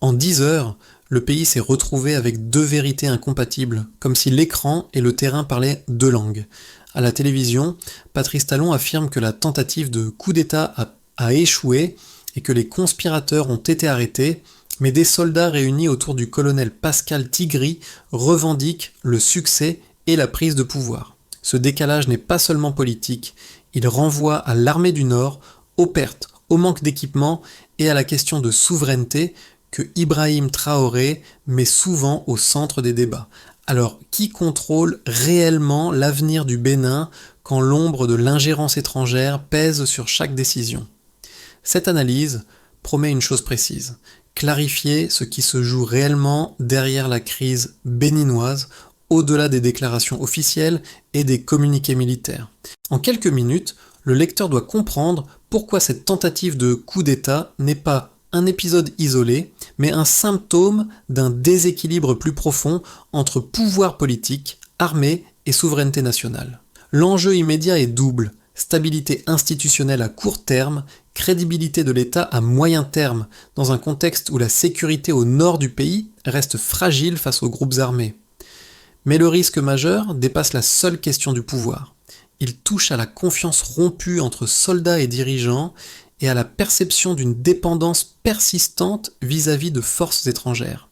En 10 heures, le pays s'est retrouvé avec deux vérités incompatibles, comme si l'écran et le terrain parlaient deux langues. À la télévision, Patrice Talon affirme que la tentative de coup d'État a échoué et que les conspirateurs ont été arrêtés, mais des soldats réunis autour du colonel Pascal Tigri revendiquent le succès et la prise de pouvoir. Ce décalage n'est pas seulement politique, il renvoie à l'armée du Nord, aux pertes, au manque d'équipement et à la question de souveraineté que Ibrahim Traoré met souvent au centre des débats. Alors, qui contrôle réellement l'avenir du Bénin quand l'ombre de l'ingérence étrangère pèse sur chaque décision ? Cette analyse promet une chose précise, clarifier ce qui se joue réellement derrière la crise béninoise, au-delà des déclarations officielles et des communiqués militaires. En quelques minutes, le lecteur doit comprendre pourquoi cette tentative de coup d'État n'est pas un épisode isolé, mais un symptôme d'un déséquilibre plus profond entre pouvoir politique, armée et souveraineté nationale. L'enjeu immédiat est double, stabilité institutionnelle à court terme, crédibilité de l'État à moyen terme, dans un contexte où la sécurité au nord du pays reste fragile face aux groupes armés. Mais le risque majeur dépasse la seule question du pouvoir. Il touche à la confiance rompue entre soldats et dirigeants et à la perception d'une dépendance persistante vis-à-vis de forces étrangères.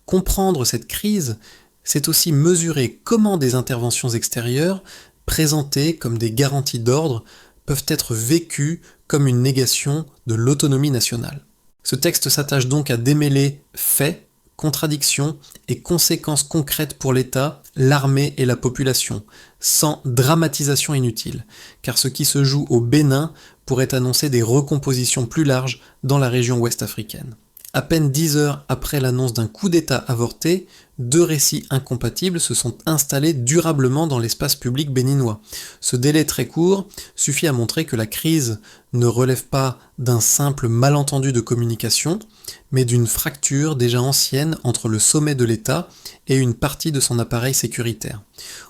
Comprendre cette crise, c'est aussi mesurer comment des interventions extérieures, présentées comme des garanties d'ordre, peuvent être vécues comme une négation de l'autonomie nationale. Ce texte s'attache donc à démêler faits, contradictions et conséquences concrètes pour l'État, l'armée et la population, sans dramatisation inutile, car ce qui se joue au Bénin pourrait annoncer des recompositions plus larges dans la région ouest africaine. À peine 10 heures après l'annonce d'un coup d'État avorté, deux récits incompatibles se sont installés durablement dans l'espace public béninois. Ce délai très court suffit à montrer que la crise ne relève pas d'un simple malentendu de communication, mais d'une fracture déjà ancienne entre le sommet de l'État et une partie de son appareil sécuritaire.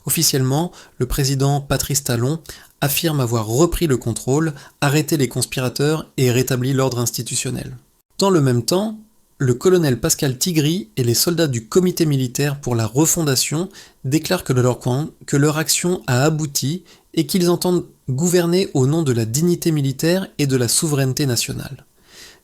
Officiellement, le président Patrice Talon affirme avoir repris le contrôle, arrêté les conspirateurs et rétabli l'ordre institutionnel. Dans le même temps, le colonel Pascal Tigri et les soldats du comité militaire pour la refondation déclarent que leur action a abouti et qu'ils entendent gouverner au nom de la dignité militaire et de la souveraineté nationale.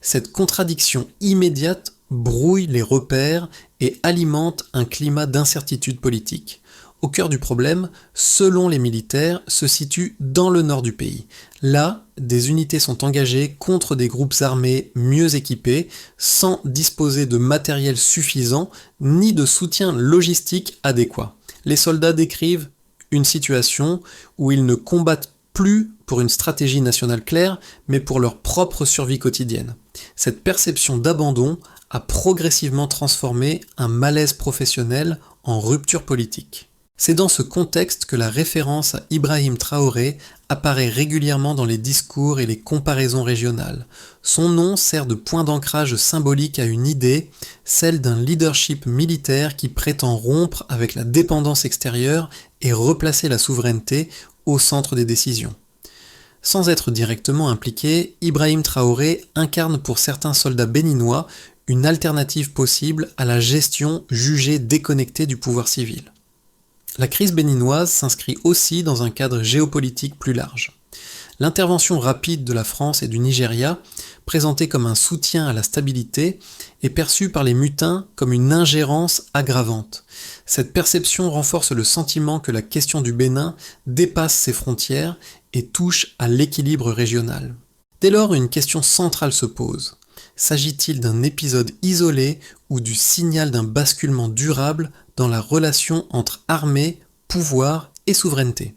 Cette contradiction immédiate brouille les repères et alimente un climat d'incertitude politique. Au cœur du problème, selon les militaires, se situe dans le nord du pays. Là, des unités sont engagées contre des groupes armés mieux équipés, sans disposer de matériel suffisant ni de soutien logistique adéquat. Les soldats décrivent une situation où ils ne combattent plus pour une stratégie nationale claire, mais pour leur propre survie quotidienne. Cette perception d'abandon a progressivement transformé un malaise professionnel en rupture politique. C'est dans ce contexte que la référence à Ibrahim Traoré apparaît régulièrement dans les discours et les comparaisons régionales. Son nom sert de point d'ancrage symbolique à une idée, celle d'un leadership militaire qui prétend rompre avec la dépendance extérieure et replacer la souveraineté au centre des décisions. Sans être directement impliqué, Ibrahim Traoré incarne pour certains soldats béninois une alternative possible à la gestion jugée déconnectée du pouvoir civil. La crise béninoise s'inscrit aussi dans un cadre géopolitique plus large. L'intervention rapide de la France et du Nigeria, présentée comme un soutien à la stabilité, est perçue par les mutins comme une ingérence aggravante. Cette perception renforce le sentiment que la question du Bénin dépasse ses frontières et touche à l'équilibre régional. Dès lors, une question centrale se pose. S'agit-il d'un épisode isolé ou du signal d'un basculement durable dans la relation entre armée, pouvoir et souveraineté?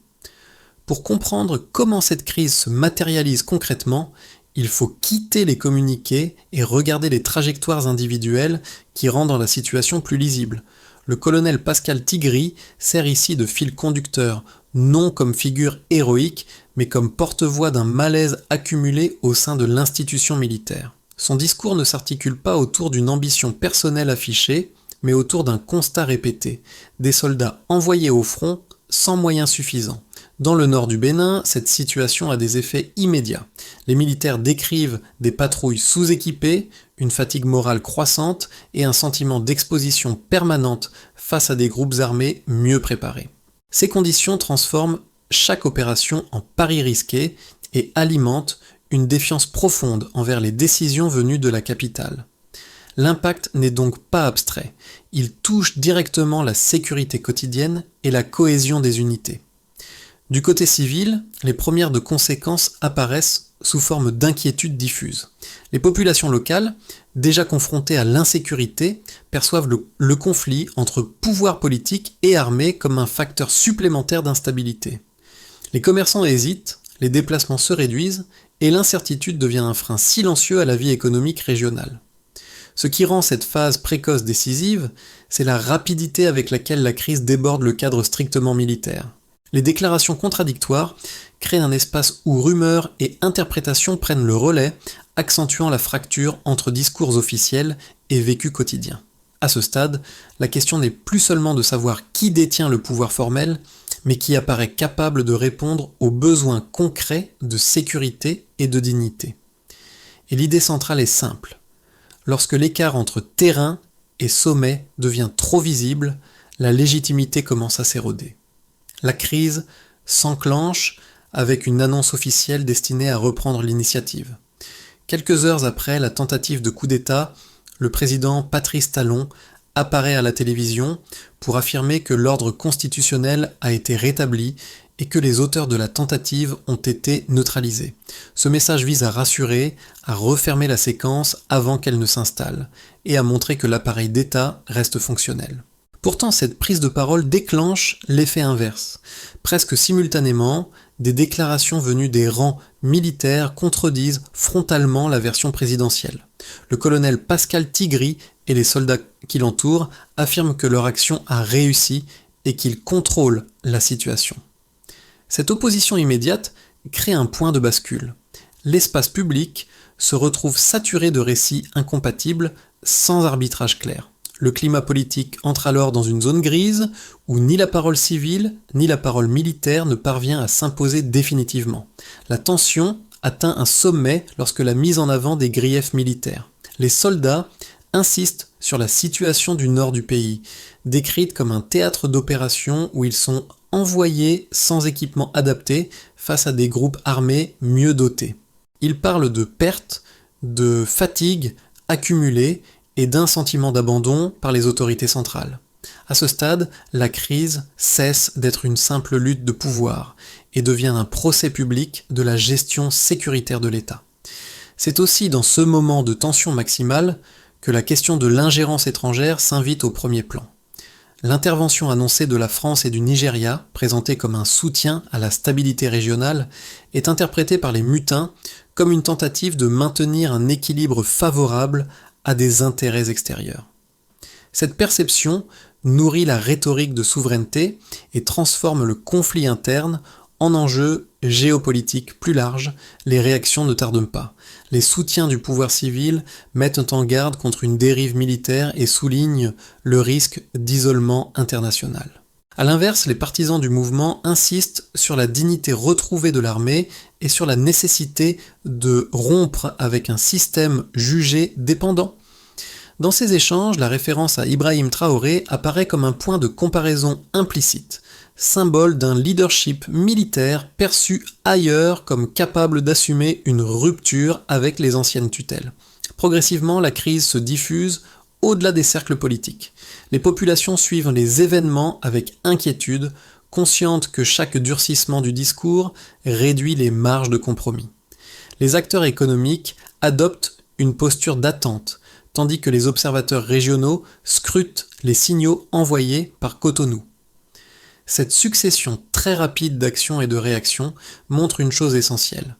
Pour comprendre comment cette crise se matérialise concrètement, il faut quitter les communiqués et regarder les trajectoires individuelles qui rendent la situation plus lisible. Le colonel Pascal Tigri sert ici de fil conducteur, non comme figure héroïque, mais comme porte-voix d'un malaise accumulé au sein de l'institution militaire. Son discours ne s'articule pas autour d'une ambition personnelle affichée, mais autour d'un constat répété. Des soldats envoyés au front sans moyens suffisants. Dans le nord du Bénin, cette situation a des effets immédiats. Les militaires décrivent des patrouilles sous-équipées, une fatigue morale croissante et un sentiment d'exposition permanente face à des groupes armés mieux préparés. Ces conditions transforment chaque opération en pari risqué et alimentent une défiance profonde envers les décisions venues de la capitale. L'impact n'est donc pas abstrait, il touche directement la sécurité quotidienne et la cohésion des unités. Du côté civil, les premières de conséquences apparaissent sous forme d'inquiétudes diffuses. Les populations locales, déjà confrontées à l'insécurité, perçoivent le conflit entre pouvoir politique et armée comme un facteur supplémentaire d'instabilité. Les commerçants hésitent, les déplacements se réduisent et l'incertitude devient un frein silencieux à la vie économique régionale. Ce qui rend cette phase précoce décisive, c'est la rapidité avec laquelle la crise déborde le cadre strictement militaire. Les déclarations contradictoires créent un espace où rumeurs et interprétations prennent le relais, accentuant la fracture entre discours officiels et vécu quotidien. À ce stade, la question n'est plus seulement de savoir qui détient le pouvoir formel, mais qui apparaît capable de répondre aux besoins concrets de sécurité et de dignité. Et l'idée centrale est simple. Lorsque l'écart entre terrain et sommet devient trop visible, la légitimité commence à s'éroder. La crise s'enclenche avec une annonce officielle destinée à reprendre l'initiative. Quelques heures après la tentative de coup d'État, le président Patrice Talon apparaît à la télévision pour affirmer que l'ordre constitutionnel a été rétabli et que les auteurs de la tentative ont été neutralisés. Ce message vise à rassurer, à refermer la séquence avant qu'elle ne s'installe, et à montrer que l'appareil d'État reste fonctionnel. Pourtant, cette prise de parole déclenche l'effet inverse. Presque simultanément, des déclarations venues des rangs militaires contredisent frontalement la version présidentielle. Le colonel Pascal Tigri et les soldats qui l'entourent affirment que leur action a réussi et qu'ils contrôlent la situation. Cette opposition immédiate crée un point de bascule. L'espace public se retrouve saturé de récits incompatibles sans arbitrage clair. Le climat politique entre alors dans une zone grise où ni la parole civile ni la parole militaire ne parvient à s'imposer définitivement. La tension atteint un sommet lorsque la mise en avant des griefs militaires. Les soldats insistent sur la situation du nord du pays, décrite comme un théâtre d'opération où ils sont envoyés sans équipement adapté face à des groupes armés mieux dotés. Ils parlent de pertes, de fatigue accumulée et d'un sentiment d'abandon par les autorités centrales. À ce stade, la crise cesse d'être une simple lutte de pouvoir et devient un procès public de la gestion sécuritaire de l'État. C'est aussi dans ce moment de tension maximale que la question de l'ingérence étrangère s'invite au premier plan. L'intervention annoncée de la France et du Nigeria, présentée comme un soutien à la stabilité régionale, est interprétée par les mutins comme une tentative de maintenir un équilibre favorable à des intérêts extérieurs. Cette perception nourrit la rhétorique de souveraineté et transforme le conflit interne en enjeu géopolitique plus large. Les réactions ne tardent pas. Les soutiens du pouvoir civil mettent en garde contre une dérive militaire et soulignent le risque d'isolement international. A l'inverse, les partisans du mouvement insistent sur la dignité retrouvée de l'armée et sur la nécessité de rompre avec un système jugé dépendant. Dans ces échanges, la référence à Ibrahim Traoré apparaît comme un point de comparaison implicite, symbole d'un leadership militaire perçu ailleurs comme capable d'assumer une rupture avec les anciennes tutelles. Progressivement, la crise se diffuse au-delà des cercles politiques. Les populations suivent les événements avec inquiétude, conscientes que chaque durcissement du discours réduit les marges de compromis. Les acteurs économiques adoptent une posture d'attente, tandis que les observateurs régionaux scrutent les signaux envoyés par Cotonou. Cette succession très rapide d'actions et de réactions montre une chose essentielle.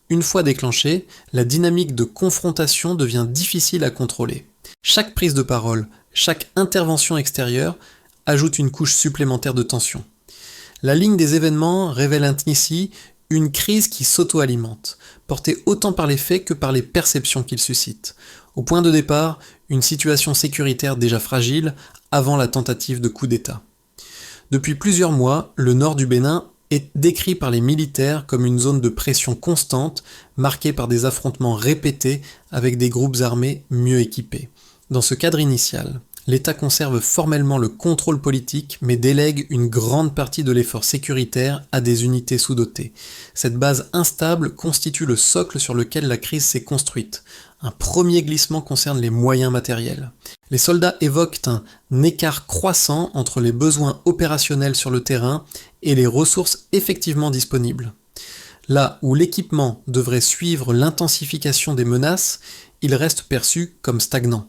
Une fois déclenchée, la dynamique de confrontation devient difficile à contrôler. Chaque prise de parole, chaque intervention extérieure ajoute une couche supplémentaire de tension. La ligne des événements révèle ici une crise qui s'auto-alimente, portée autant par les faits que par les perceptions qu'ils suscitent. Au point de départ, une situation sécuritaire déjà fragile avant la tentative de coup d'État. Depuis plusieurs mois, le nord du Bénin est décrit par les militaires comme une zone de pression constante, marquée par des affrontements répétés avec des groupes armés mieux équipés. Dans ce cadre initial, l'État conserve formellement le contrôle politique, mais délègue une grande partie de l'effort sécuritaire à des unités sous-dotées. Cette base instable constitue le socle sur lequel la crise s'est construite. Un premier glissement concerne les moyens matériels. Les soldats évoquent un écart croissant entre les besoins opérationnels sur le terrain et les ressources effectivement disponibles. Là où l'équipement devrait suivre l'intensification des menaces, il reste perçu comme stagnant.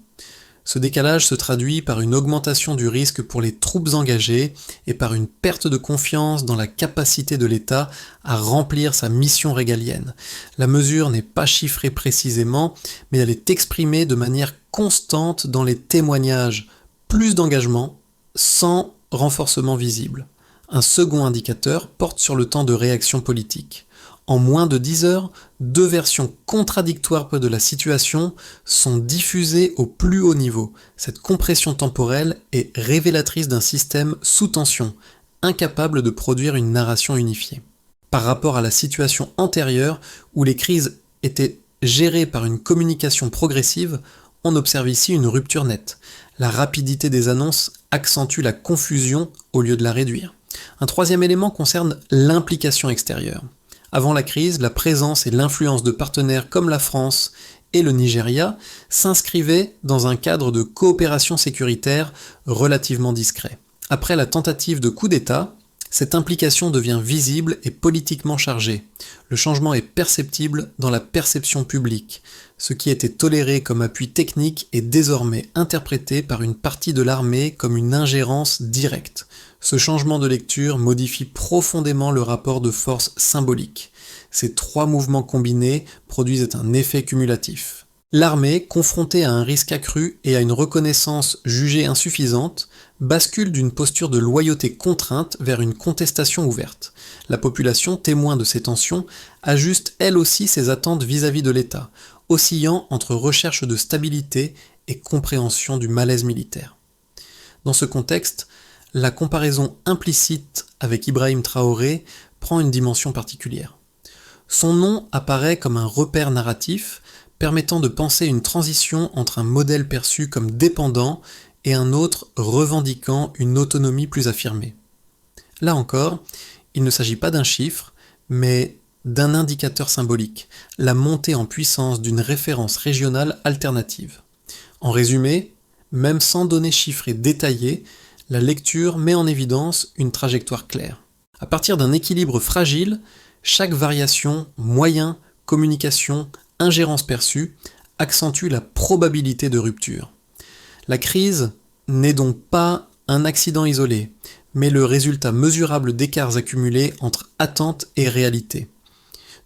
Ce décalage se traduit par une augmentation du risque pour les troupes engagées et par une perte de confiance dans la capacité de l'État à remplir sa mission régalienne. La mesure n'est pas chiffrée précisément, mais elle est exprimée de manière constante dans les témoignages. Plus d'engagement, sans renforcement visible. Un second indicateur porte sur le temps de réaction politique. En moins de 10 heures, 2 versions contradictoires de la situation sont diffusées au plus haut niveau. Cette compression temporelle est révélatrice d'un système sous tension, incapable de produire une narration unifiée. Par rapport à la situation antérieure, où les crises étaient gérées par une communication progressive, on observe ici une rupture nette. La rapidité des annonces accentue la confusion au lieu de la réduire. Un troisième élément concerne l'implication extérieure. Avant la crise, la présence et l'influence de partenaires comme la France et le Nigeria s'inscrivaient dans un cadre de coopération sécuritaire relativement discret. Après la tentative de coup d'État, cette implication devient visible et politiquement chargée. Le changement est perceptible dans la perception publique. Ce qui était toléré comme appui technique est désormais interprété par une partie de l'armée comme une ingérence directe. Ce changement de lecture modifie profondément le rapport de force symbolique. Ces trois mouvements combinés produisent un effet cumulatif. L'armée, confrontée à un risque accru et à une reconnaissance jugée insuffisante, bascule d'une posture de loyauté contrainte vers une contestation ouverte. La population, témoin de ces tensions, ajuste elle aussi ses attentes vis-à-vis de l'État, oscillant entre recherche de stabilité et compréhension du malaise militaire. Dans ce contexte, la comparaison implicite avec Ibrahim Traoré prend une dimension particulière. Son nom apparaît comme un repère narratif permettant de penser une transition entre un modèle perçu comme dépendant et un autre revendiquant une autonomie plus affirmée. Là encore, il ne s'agit pas d'un chiffre, mais d'un indicateur symbolique, la montée en puissance d'une référence régionale alternative. En résumé, même sans données chiffrées détaillées, la lecture met en évidence une trajectoire claire. À partir d'un équilibre fragile, chaque variation, moyen, communication, ingérence perçue, accentue la probabilité de rupture. La crise n'est donc pas un accident isolé, mais le résultat mesurable d'écarts accumulés entre attente et réalité.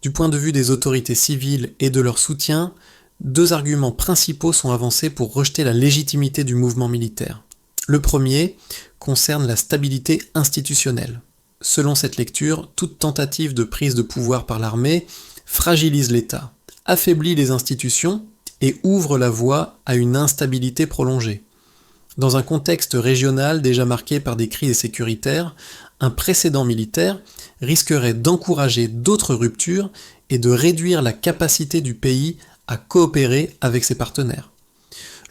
Du point de vue des autorités civiles et de leur soutien, deux arguments principaux sont avancés pour rejeter la légitimité du mouvement militaire. Le premier concerne la stabilité institutionnelle. Selon cette lecture, toute tentative de prise de pouvoir par l'armée fragilise l'État, affaiblit les institutions et ouvre la voie à une instabilité prolongée. Dans un contexte régional déjà marqué par des crises sécuritaires, un précédent militaire risquerait d'encourager d'autres ruptures et de réduire la capacité du pays à coopérer avec ses partenaires.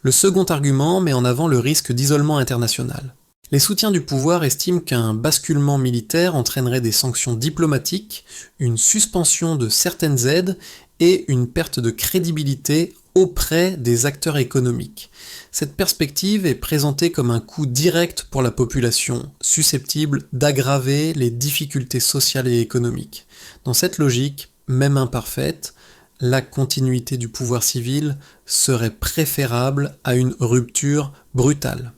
Le second argument met en avant le risque d'isolement international. Les soutiens du pouvoir estiment qu'un basculement militaire entraînerait des sanctions diplomatiques, une suspension de certaines aides et une perte de crédibilité auprès des acteurs économiques. Cette perspective est présentée comme un coup direct pour la population, susceptible d'aggraver les difficultés sociales et économiques. Dans cette logique, même imparfaite, la continuité du pouvoir civil serait préférable à une rupture brutale.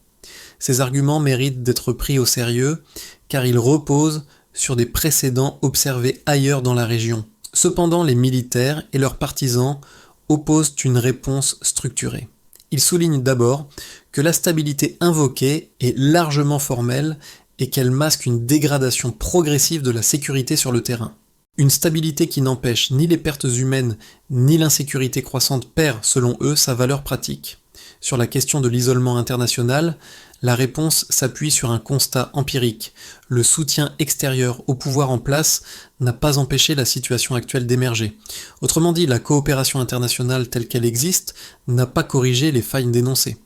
Ces arguments méritent d'être pris au sérieux car ils reposent sur des précédents observés ailleurs dans la région. Cependant, les militaires et leurs partisans opposent une réponse structurée. Ils soulignent d'abord que la stabilité invoquée est largement formelle et qu'elle masque une dégradation progressive de la sécurité sur le terrain. Une stabilité qui n'empêche ni les pertes humaines ni l'insécurité croissante perd, selon eux, sa valeur pratique. Sur la question de l'isolement international, la réponse s'appuie sur un constat empirique. Le soutien extérieur au pouvoir en place n'a pas empêché la situation actuelle d'émerger. Autrement dit, la coopération internationale telle qu'elle existe n'a pas corrigé les failles dénoncées.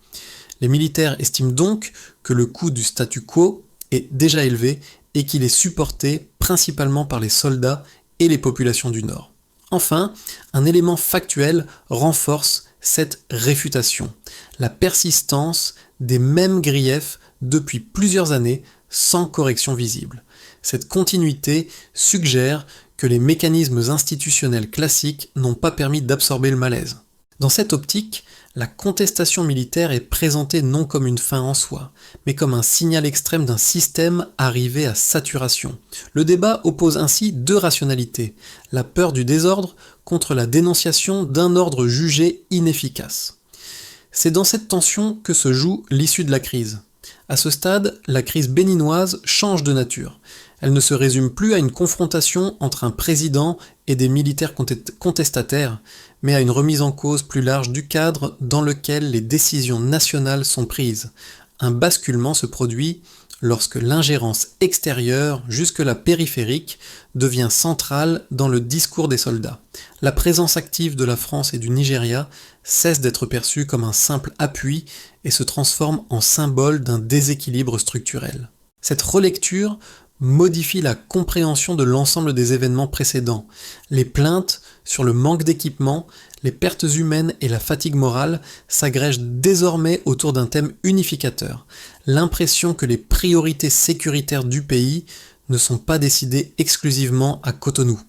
Les militaires estiment donc que le coût du statu quo est déjà élevé et qu'il est supporté principalement par les soldats et les populations du Nord. Enfin, un élément factuel renforce cette réfutation, la persistance des mêmes griefs depuis plusieurs années sans correction visible. Cette continuité suggère que les mécanismes institutionnels classiques n'ont pas permis d'absorber le malaise. Dans cette optique, la contestation militaire est présentée non comme une fin en soi, mais comme un signal extrême d'un système arrivé à saturation. Le débat oppose ainsi deux rationalités, la peur du désordre contre la dénonciation d'un ordre jugé inefficace. C'est dans cette tension que se joue l'issue de la crise. À ce stade, la crise béninoise change de nature. Elle ne se résume plus à une confrontation entre un président et des militaires contestataires, mais à une remise en cause plus large du cadre dans lequel les décisions nationales sont prises. Un basculement se produit lorsque l'ingérence extérieure, jusque-là périphérique, devient centrale dans le discours des soldats. La présence active de la France et du Nigeria cesse d'être perçue comme un simple appui et se transforme en symbole d'un déséquilibre structurel. Cette relecture modifie la compréhension de l'ensemble des événements précédents. Les plaintes sur le manque d'équipement, les pertes humaines et la fatigue morale s'agrègent désormais autour d'un thème unificateur, l'impression que les priorités sécuritaires du pays ne sont pas décidées exclusivement à Cotonou.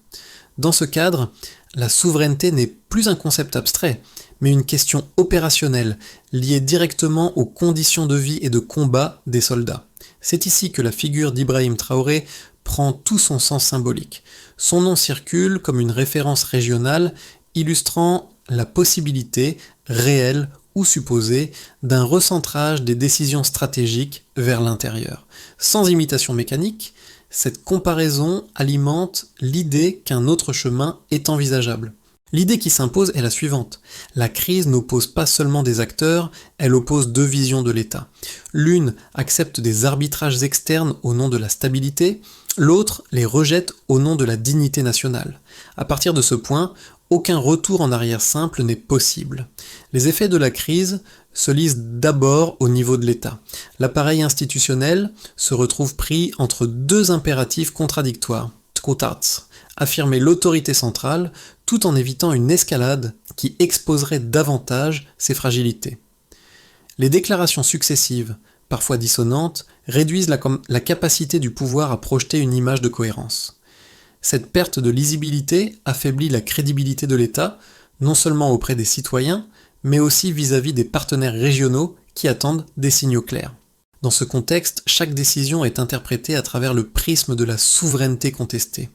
Dans ce cadre, la souveraineté n'est plus un concept abstrait, mais une question opérationnelle, liée directement aux conditions de vie et de combat des soldats. C'est ici que la figure d'Ibrahim Traoré prend tout son sens symbolique. Son nom circule comme une référence régionale illustrant la possibilité, réelle ou supposée, d'un recentrage des décisions stratégiques vers l'intérieur. Sans imitation mécanique, cette comparaison alimente l'idée qu'un autre chemin est envisageable. L'idée qui s'impose est la suivante. La crise n'oppose pas seulement des acteurs, elle oppose deux visions de l'État. L'une accepte des arbitrages externes au nom de la stabilité, l'autre les rejette au nom de la dignité nationale. À partir de ce point, aucun retour en arrière simple n'est possible. Les effets de la crise se lisent d'abord au niveau de l'État. L'appareil institutionnel se retrouve pris entre deux impératifs contradictoires. Affirmer l'autorité centrale tout en évitant une escalade qui exposerait davantage ses fragilités. Les déclarations successives, parfois dissonantes, réduisent la capacité du pouvoir à projeter une image de cohérence. Cette perte de lisibilité affaiblit la crédibilité de l'État, non seulement auprès des citoyens, mais aussi vis-à-vis des partenaires régionaux qui attendent des signaux clairs. Dans ce contexte, chaque décision est interprétée à travers le prisme de la souveraineté contestée.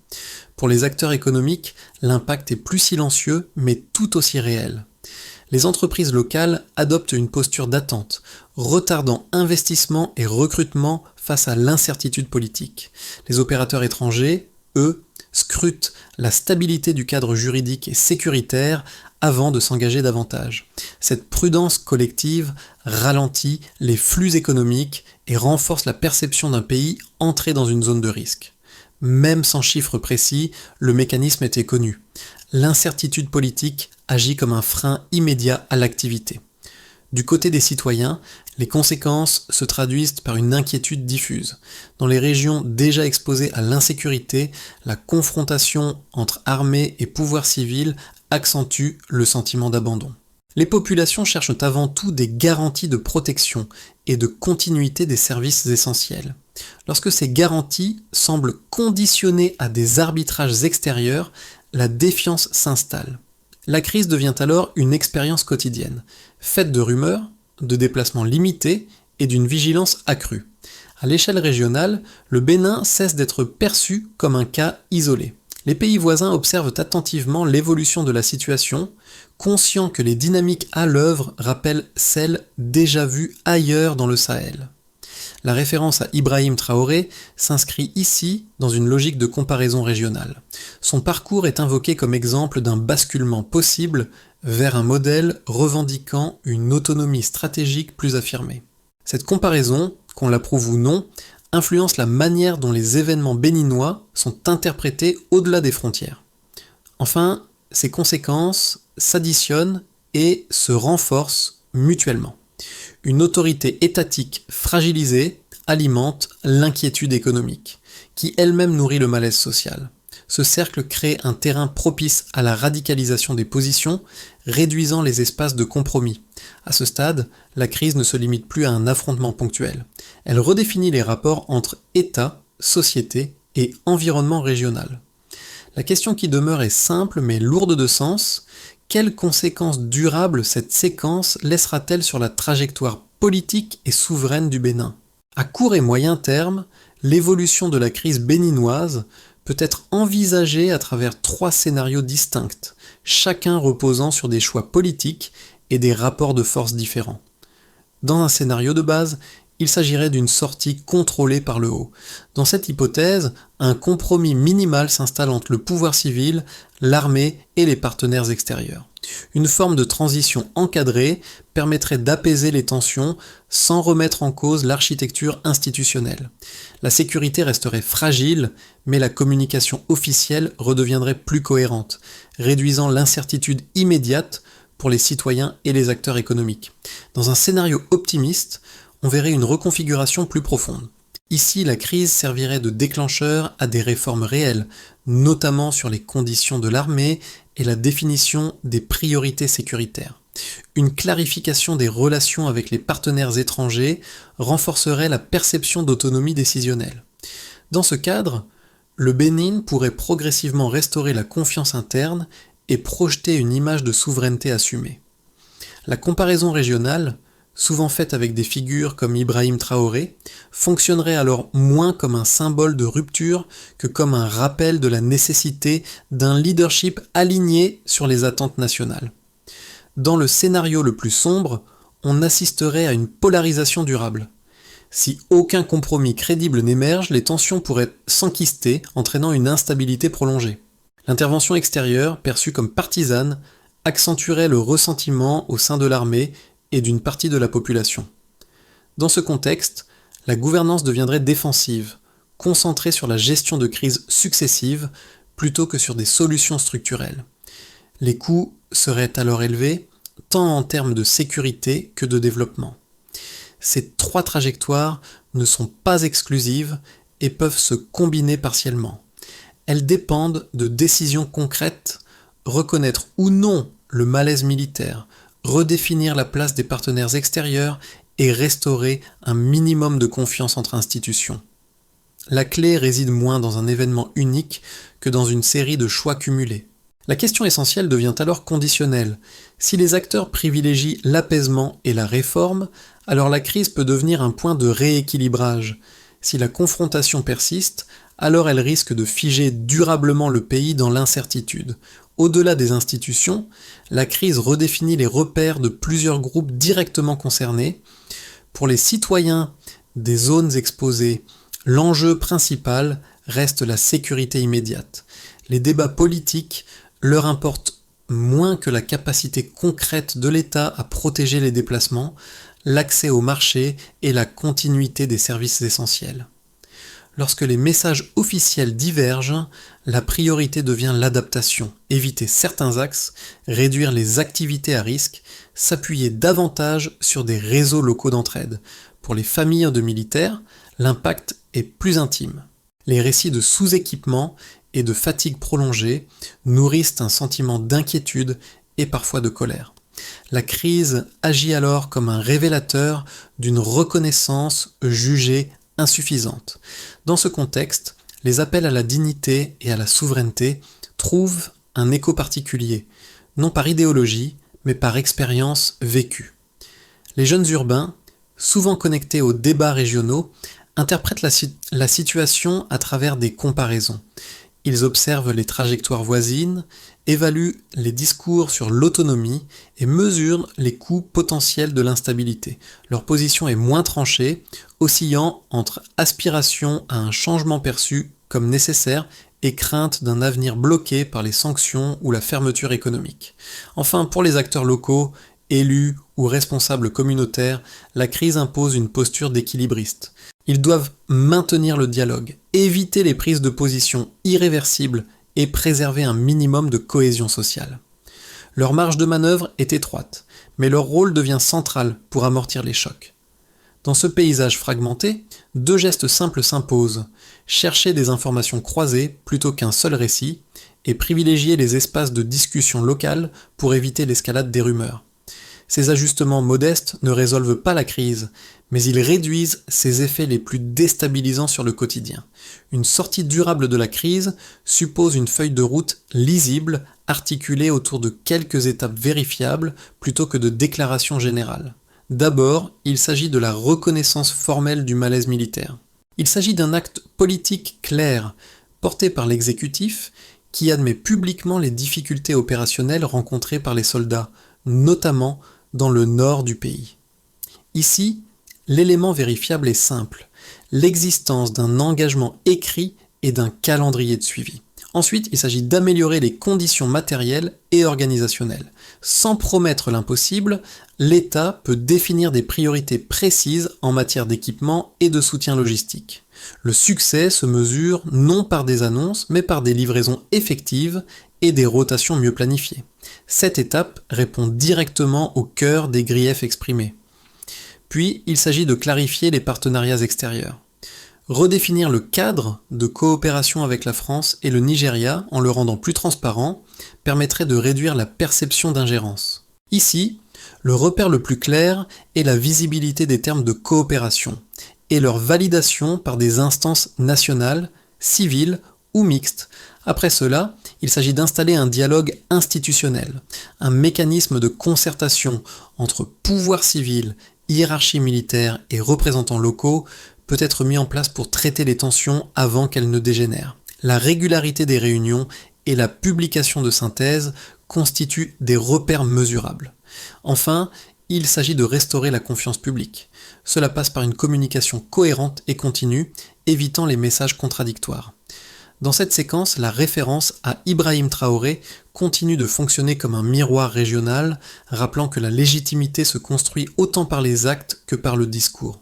Pour les acteurs économiques, l'impact est plus silencieux, mais tout aussi réel. Les entreprises locales adoptent une posture d'attente, retardant investissement et recrutement face à l'incertitude politique. Les opérateurs étrangers, eux, scrutent la stabilité du cadre juridique et sécuritaire avant de s'engager davantage. Cette prudence collective ralentit les flux économiques et renforce la perception d'un pays entré dans une zone de risque. Même sans chiffres précis, le mécanisme était connu. L'incertitude politique agit comme un frein immédiat à l'activité. Du côté des citoyens, les conséquences se traduisent par une inquiétude diffuse. Dans les régions déjà exposées à l'insécurité, la confrontation entre armée et pouvoir civil accentue le sentiment d'abandon. Les populations cherchent avant tout des garanties de protection et de continuité des services essentiels. Lorsque ces garanties semblent conditionnées à des arbitrages extérieurs, la défiance s'installe. La crise devient alors une expérience quotidienne, faite de rumeurs, de déplacements limités et d'une vigilance accrue. À l'échelle régionale, le Bénin cesse d'être perçu comme un cas isolé. Les pays voisins observent attentivement l'évolution de la situation, conscients que les dynamiques à l'œuvre rappellent celles déjà vues ailleurs dans le Sahel. La référence à Ibrahim Traoré s'inscrit ici dans une logique de comparaison régionale. Son parcours est invoqué comme exemple d'un basculement possible vers un modèle revendiquant une autonomie stratégique plus affirmée. Cette comparaison, qu'on l'approuve ou non, influence la manière dont les événements béninois sont interprétés au-delà des frontières. Enfin, ces conséquences s'additionnent et se renforcent mutuellement. Une autorité étatique fragilisée alimente l'inquiétude économique, qui elle-même nourrit le malaise social. Ce cercle crée un terrain propice à la radicalisation des positions, réduisant les espaces de compromis. À ce stade, la crise ne se limite plus à un affrontement ponctuel. Elle redéfinit les rapports entre État, société et environnement régional. La question qui demeure est simple mais lourde de sens. Quelles conséquences durables cette séquence laissera-t-elle sur la trajectoire politique et souveraine du Bénin ? À court et moyen terme, l'évolution de la crise béninoise peut être envisagée à travers 3 scénarios distincts, chacun reposant sur des choix politiques et des rapports de force différents. Dans un scénario de base, il s'agirait d'une sortie contrôlée par le haut. Dans cette hypothèse, un compromis minimal s'installe entre le pouvoir civil, l'armée et les partenaires extérieurs. Une forme de transition encadrée permettrait d'apaiser les tensions sans remettre en cause l'architecture institutionnelle. La sécurité resterait fragile, mais la communication officielle redeviendrait plus cohérente, réduisant l'incertitude immédiate pour les citoyens et les acteurs économiques. Dans un scénario optimiste, on verrait une reconfiguration plus profonde. Ici, la crise servirait de déclencheur à des réformes réelles, notamment sur les conditions de l'armée et la définition des priorités sécuritaires. Une clarification des relations avec les partenaires étrangers renforcerait la perception d'autonomie décisionnelle. Dans ce cadre, le Bénin pourrait progressivement restaurer la confiance interne et projeter une image de souveraineté assumée. La comparaison régionale, souvent faite avec des figures comme Ibrahim Traoré, fonctionnerait alors moins comme un symbole de rupture que comme un rappel de la nécessité d'un leadership aligné sur les attentes nationales. Dans le scénario le plus sombre, on assisterait à une polarisation durable. Si aucun compromis crédible n'émerge, les tensions pourraient s'enquister, entraînant une instabilité prolongée. L'intervention extérieure, perçue comme partisane, accentuerait le ressentiment au sein de l'armée et d'une partie de la population. Dans ce contexte, la gouvernance deviendrait défensive, concentrée sur la gestion de crises successives plutôt que sur des solutions structurelles. Les coûts seraient alors élevés, tant en termes de sécurité que de développement. Ces 3 trajectoires ne sont pas exclusives et peuvent se combiner partiellement. Elles dépendent de décisions concrètes, reconnaître ou non le malaise militaire, redéfinir la place des partenaires extérieurs et restaurer un minimum de confiance entre institutions. La clé réside moins dans un événement unique que dans une série de choix cumulés. La question essentielle devient alors conditionnelle. Si les acteurs privilégient l'apaisement et la réforme, alors la crise peut devenir un point de rééquilibrage. Si la confrontation persiste, alors elle risque de figer durablement le pays dans l'incertitude. Au-delà des institutions, la crise redéfinit les repères de plusieurs groupes directement concernés. Pour les citoyens des zones exposées, l'enjeu principal reste la sécurité immédiate. Les débats politiques leur importent moins que la capacité concrète de l'État à protéger les déplacements, l'accès au marché et la continuité des services essentiels. Lorsque les messages officiels divergent, la priorité devient l'adaptation, éviter certains axes, réduire les activités à risque, s'appuyer davantage sur des réseaux locaux d'entraide. Pour les familles de militaires, l'impact est plus intime. Les récits de sous-équipement et de fatigue prolongée nourrissent un sentiment d'inquiétude et parfois de colère. La crise agit alors comme un révélateur d'une reconnaissance jugée insuffisante. Dans ce contexte, les appels à la dignité et à la souveraineté trouvent un écho particulier, non par idéologie, mais par expérience vécue. Les jeunes urbains, souvent connectés aux débats régionaux, interprètent la situation à travers des comparaisons. Ils observent les trajectoires voisines, évaluent les discours sur l'autonomie et mesurent les coûts potentiels de l'instabilité. Leur position est moins tranchée, oscillant entre aspiration à un changement perçu comme nécessaire et crainte d'un avenir bloqué par les sanctions ou la fermeture économique. Enfin, pour les acteurs locaux, élus ou responsables communautaires, la crise impose une posture d'équilibriste. Ils doivent maintenir le dialogue, éviter les prises de position irréversibles et préserver un minimum de cohésion sociale. Leur marge de manœuvre est étroite, mais leur rôle devient central pour amortir les chocs. Dans ce paysage fragmenté, 2 gestes simples s'imposent: chercher des informations croisées plutôt qu'un seul récit, et privilégier les espaces de discussion locale pour éviter l'escalade des rumeurs. Ces ajustements modestes ne résolvent pas la crise, mais ils réduisent ses effets les plus déstabilisants sur le quotidien. Une sortie durable de la crise suppose une feuille de route lisible, articulée autour de quelques étapes vérifiables plutôt que de déclarations générales. D'abord, il s'agit de la reconnaissance formelle du malaise militaire. Il s'agit d'un acte politique clair, porté par l'exécutif, qui admet publiquement les difficultés opérationnelles rencontrées par les soldats, notamment dans le nord du pays. Ici, l'élément vérifiable est simple: l'existence d'un engagement écrit et d'un calendrier de suivi. Ensuite, il s'agit d'améliorer les conditions matérielles et organisationnelles. Sans promettre l'impossible, l'État peut définir des priorités précises en matière d'équipement et de soutien logistique. Le succès se mesure non par des annonces, mais par des livraisons effectives et des rotations mieux planifiées. Cette étape répond directement au cœur des griefs exprimés. Puis, il s'agit de clarifier les partenariats extérieurs. Redéfinir le cadre de coopération avec la France et le Nigeria en le rendant plus transparent permettrait de réduire la perception d'ingérence. Ici, le repère le plus clair est la visibilité des termes de coopération et leur validation par des instances nationales, civiles ou mixtes. Après cela, il s'agit d'installer un dialogue institutionnel, un mécanisme de concertation entre pouvoir civil, hiérarchie militaire et représentants locaux peut être mis en place pour traiter les tensions avant qu'elles ne dégénèrent. La régularité des réunions et la publication de synthèses constituent des repères mesurables. Enfin, il s'agit de restaurer la confiance publique. Cela passe par une communication cohérente et continue, évitant les messages contradictoires. Dans cette séquence, la référence à Ibrahim Traoré continue de fonctionner comme un miroir régional, rappelant que la légitimité se construit autant par les actes que par le discours.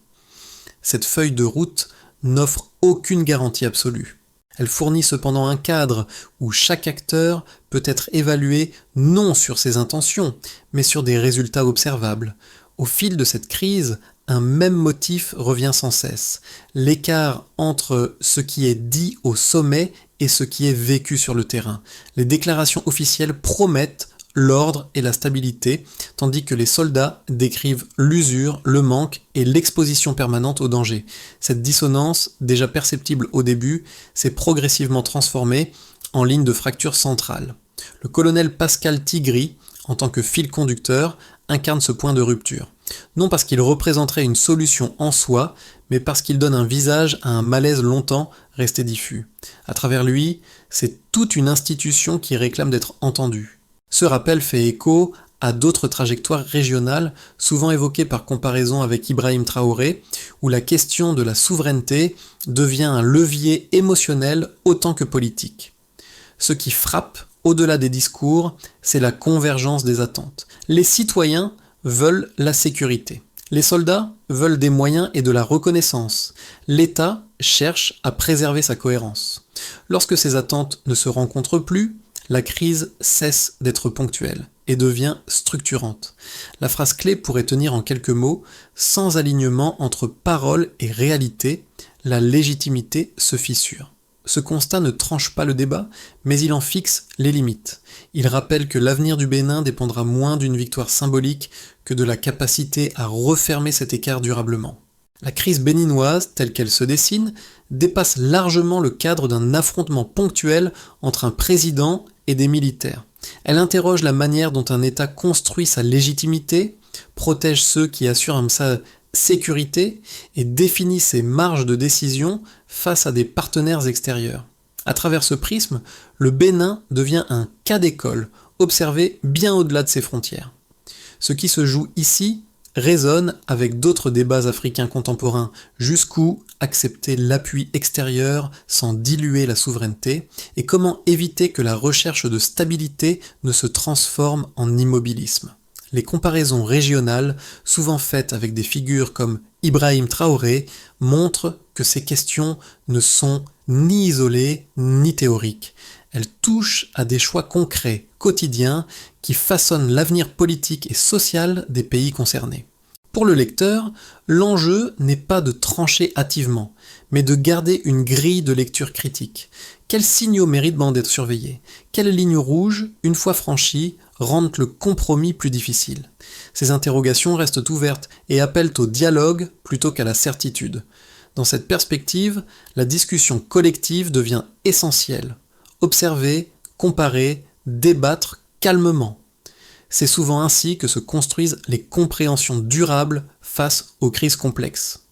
Cette feuille de route n'offre aucune garantie absolue. Elle fournit cependant un cadre où chaque acteur peut être évalué non sur ses intentions, mais sur des résultats observables. Au fil de cette crise, un même motif revient sans cesse: l'écart entre ce qui est dit au sommet et ce qui est vécu sur le terrain. Les déclarations officielles promettent l'ordre et la stabilité, tandis que les soldats décrivent l'usure, le manque et l'exposition permanente au danger. Cette dissonance, déjà perceptible au début, s'est progressivement transformée en ligne de fracture centrale. Le colonel Pascal Tigri, en tant que fil conducteur, incarne ce point de rupture. Non parce qu'il représenterait une solution en soi, mais parce qu'il donne un visage à un malaise longtemps resté diffus. À travers lui, c'est toute une institution qui réclame d'être entendue. Ce rappel fait écho à d'autres trajectoires régionales, souvent évoquées par comparaison avec Ibrahim Traoré, où la question de la souveraineté devient un levier émotionnel autant que politique. Ce qui frappe, au-delà des discours, c'est la convergence des attentes. Les citoyens veulent la sécurité. Les soldats veulent des moyens et de la reconnaissance. L'État cherche à préserver sa cohérence. Lorsque ces attentes ne se rencontrent plus, la crise cesse d'être ponctuelle et devient structurante. La phrase clé pourrait tenir en quelques mots: sans alignement entre parole et réalité, la légitimité se fissure. Ce constat ne tranche pas le débat, mais il en fixe les limites. Il rappelle que l'avenir du Bénin dépendra moins d'une victoire symbolique que de la capacité à refermer cet écart durablement. La crise béninoise, telle qu'elle se dessine, dépasse largement le cadre d'un affrontement ponctuel entre un président et des militaires. Elle interroge la manière dont un État construit sa légitimité, protège ceux qui assurent sa sécurité et définit ses marges de décision face à des partenaires extérieurs. À travers ce prisme, le Bénin devient un cas d'école, observé bien au-delà de ses frontières. Ce qui se joue ici résonne avec d'autres débats africains contemporains. Jusqu'où accepter l'appui extérieur sans diluer la souveraineté, et comment éviter que la recherche de stabilité ne se transforme en immobilisme. Les comparaisons régionales, souvent faites avec des figures comme Ibrahim Traoré, montrent que ces questions ne sont ni isolées ni théoriques. Elles touchent à des choix concrets, quotidiens, qui façonnent l'avenir politique et social des pays concernés. Pour le lecteur, l'enjeu n'est pas de trancher hâtivement, mais de garder une grille de lecture critique. Quels signaux méritent d'être surveillés? Quelles lignes rouges, une fois franchies, rendent le compromis plus difficile? Ces interrogations restent ouvertes et appellent au dialogue plutôt qu'à la certitude. Dans cette perspective, la discussion collective devient essentielle. Observer, comparer, débattre calmement. C'est souvent ainsi que se construisent les compréhensions durables face aux crises complexes.